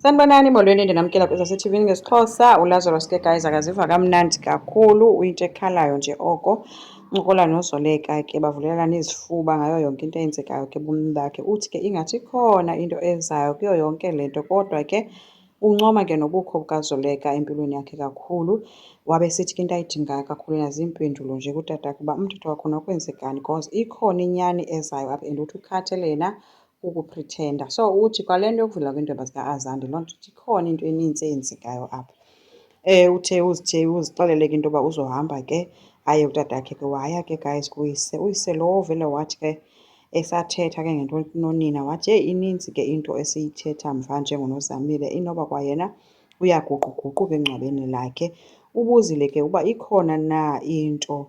Sanibonani, molweni, ndinamkela kwiSASA-TV ngesiXhosa. uLazarus ke guys akaziva kamnandi kakhulu, uyinto ekhalayo nje oko. Ncokola noZoleka ke bavulelana izifuba ngayo yonke into eyenzekayo ke ebomini bakhe. Uthi ke ingathi ikhona into ezayo kuyo yonke le nto, kodwa ke uncoma ke nobukho bukaZoleka empilweni yakhe kakhulu. Wabe sithi ke into ayidingayo kakhulu ziimpendulo nje kutatakhe uba umthetho wakhona kwenzekani because ikhona inyani ezayo apha and uthi ukhathele yena ukupritenda. So uthi kwale nto yokuvela kweendaba zikaAzande loo nto ithi ikhona into enintsi eyenzekayo apha. Uthe uzixelele ke into yoba uzohamba ke aye kutatakhe ke waya ke guys kuyise. Uyise lowo vele wathi ke esathetha ke ngento nonina wathi, heyi ininzi ke into esiyithetha mva njengoNozamile inoba kwayena uyaguquguquka engcwabeni lakhe. Ubuzile ke uba ikhona na into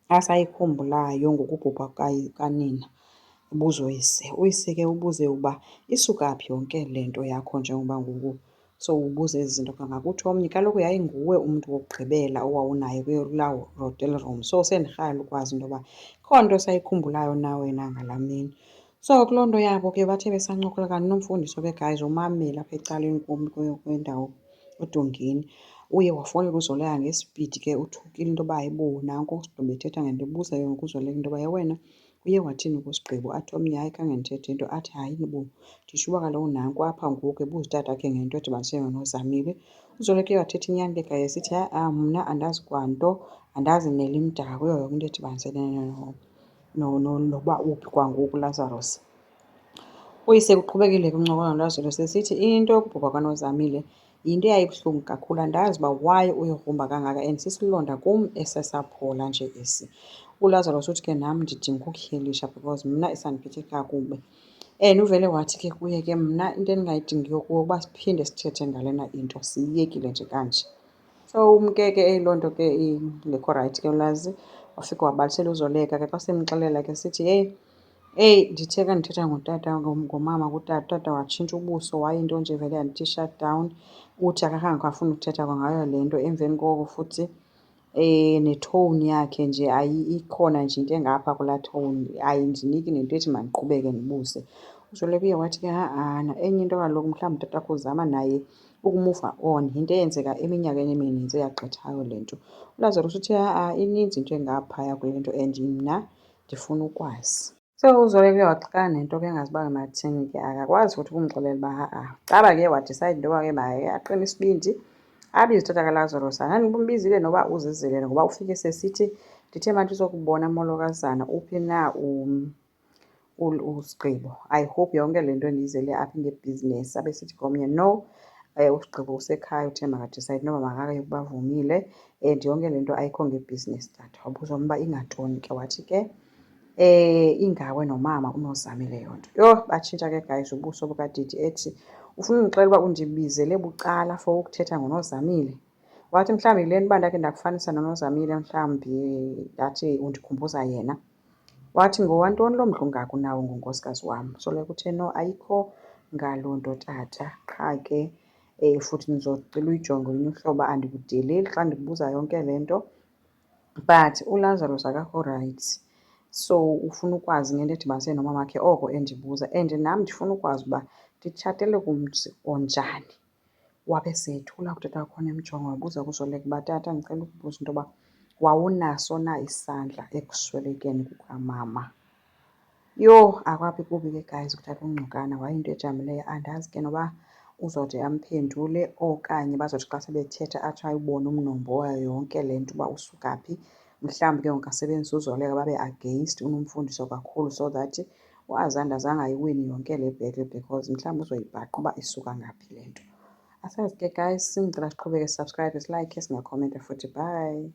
asayikhumbulayo ngokubhubha kukanina. Ubuza uyise. Uyise ke ubuze uba isuka phi yonke le nto yakho njengoba ngoku sowubuza ezi zinto. Kangakuthi omnye kaloku yayinguwe umntu wokugqibela owawunaye kulaa hotel room. So sendinirhalela ukwazi into yoba ikhona into osayikhumbulayo na wena ngalaa mini. So kuloo nto yabo ke bathe besancokola kanti nomfundiso ke guys umamele apha ecaleni kwendawo edongeni. Uye wafowunela uZoleka ngesipidi ke uthukile into yoba hayibo nanku uSigqibo ethetha ngento. Ubuza ke ngoku uZoleka into yoba wena uye wathini kuSigqibo? Athi omnye hayi khange ndithethe nto. Athi hayi bo nditsho uba kaloku nanku apha ngoku ebuza utatakhe ngento edibanise noNozamile. UZoleka uye wathetha inyani ke guys esithi ha-a mna andazi kwanto, andazi nelimdaka kuyo yonke into edibaniselene noba uphi kwangoku uLazarus. Uyise kuqhubekile ke uncokola noLazarus esithi into yokubhubha kaNozamile yinto eyayibuhlungu kakhulu. Andazi uba why uyigrumba kangaka and sisilonda kum esesaphola nje esi. ULazarus uthi ke nam ndidinga ukukhelisha because mna isandiphethe kakubi. And uvele wathi ke kuye ke mna into endingayidingiyo kuwe uba siphinde sithethe ngalena into, siyiyekile nje kanje. So umke ke eyiloo nto ke ingekho rayithi ke ulazi wafika wabalisela uZoleka ke xa simxelela ke sithi eyi ndithe ke ndithetha ngomama kutata, utata watshintsha ubuso wayinto nje vele yandithi shut down. Uthi akakhange afune ukuthetha kwangayo le nto. Emveni koko futhi nethowuni yakhe nje ikhona nje into engapha kulaa thowuni ayindiniki nento ethi mandiqhubeke ndibuze. uZoleka uye wathi ke ha-ana enye into kaloku mhlawumbi utatakho uzama naye ukumuva on, yinto eyenzeka eminyakeni emininzi eyagqithayo le nto. ULazarus uthi ha-a ininzi into engaphaya kule nto and mna ndifuna ukwazi. So uZoleka uye waxakana nento ke engazi uba mathini ke akakwazi futhi ukumxelela uba ha-a. Caba ke wadicayida into yoba ke aqine isibindi abize utata kaLazarus. Ndandimbizile noba uzizile ngoba ufike sesithi ndithe mandithi uzokubona molokazana uphi na uSigqibo. I hope yonke le nto ndiyizele apha ngebhizinesi. Abe sithi komnye no uSigqibo usekhaya uthe makadisayide noba makake bavumile and yonke le nto ayikho ngebhizinesi tata. Wabuza omnye uba ingantoni ke wathi ke ingawe nomama uNozamile yonto. Yho batshintsha ke guys ubuso bukadidi ethi ufuna undixelela uba undibizele bucala for ukuthetha ngoNozamile. Wathi mhlawumbi yile nto uba ndakhe ndakufanisa noNozamile mhlawumbi ndathi undikhumbuza yena. Wathi ngowantoni loo mdla ungaka unawo ngonkosikazi wam? UZoleka uthe no ayikho ngaloo nto tata, qha ke futhi ndizocela uyijonge ngolunye uhlobo. Andikudeleli xa ndikubuza yonke le nto but uLazarus akakho rayithi. So ufuna ukwazi ngento edibanise nomamakhe oko endibuza and nam ndifuna ukwazi uba nditshatele kumzi onjani. Wabe sethula utata wakhona emjonga wabuza kuZoleka uba tata ndicela ukubuza into yoba wawunaso na isandla ekuswelekeni kukamama? Yho akwabi kubi ke guys kutata uNgqukana wayinto ejamileyo. Andazi ke noba uzode amphendule okanye bazothi xa sebethetha atsho ayibone umnombo wayo yonke le nto uba usuka phi. Mhlawumbi ke ngoku asebenzise uZoleka babe against uNomfundiso kakhulu so that uAzanda azange ayiwini yonke le battle because mhlawumbi uzoyibhaqa uba isuka ngaphi le nto. Asazi ke guys, sindicela siqhubeke sisubscribe, silike, singakhomenta futhi. Bye.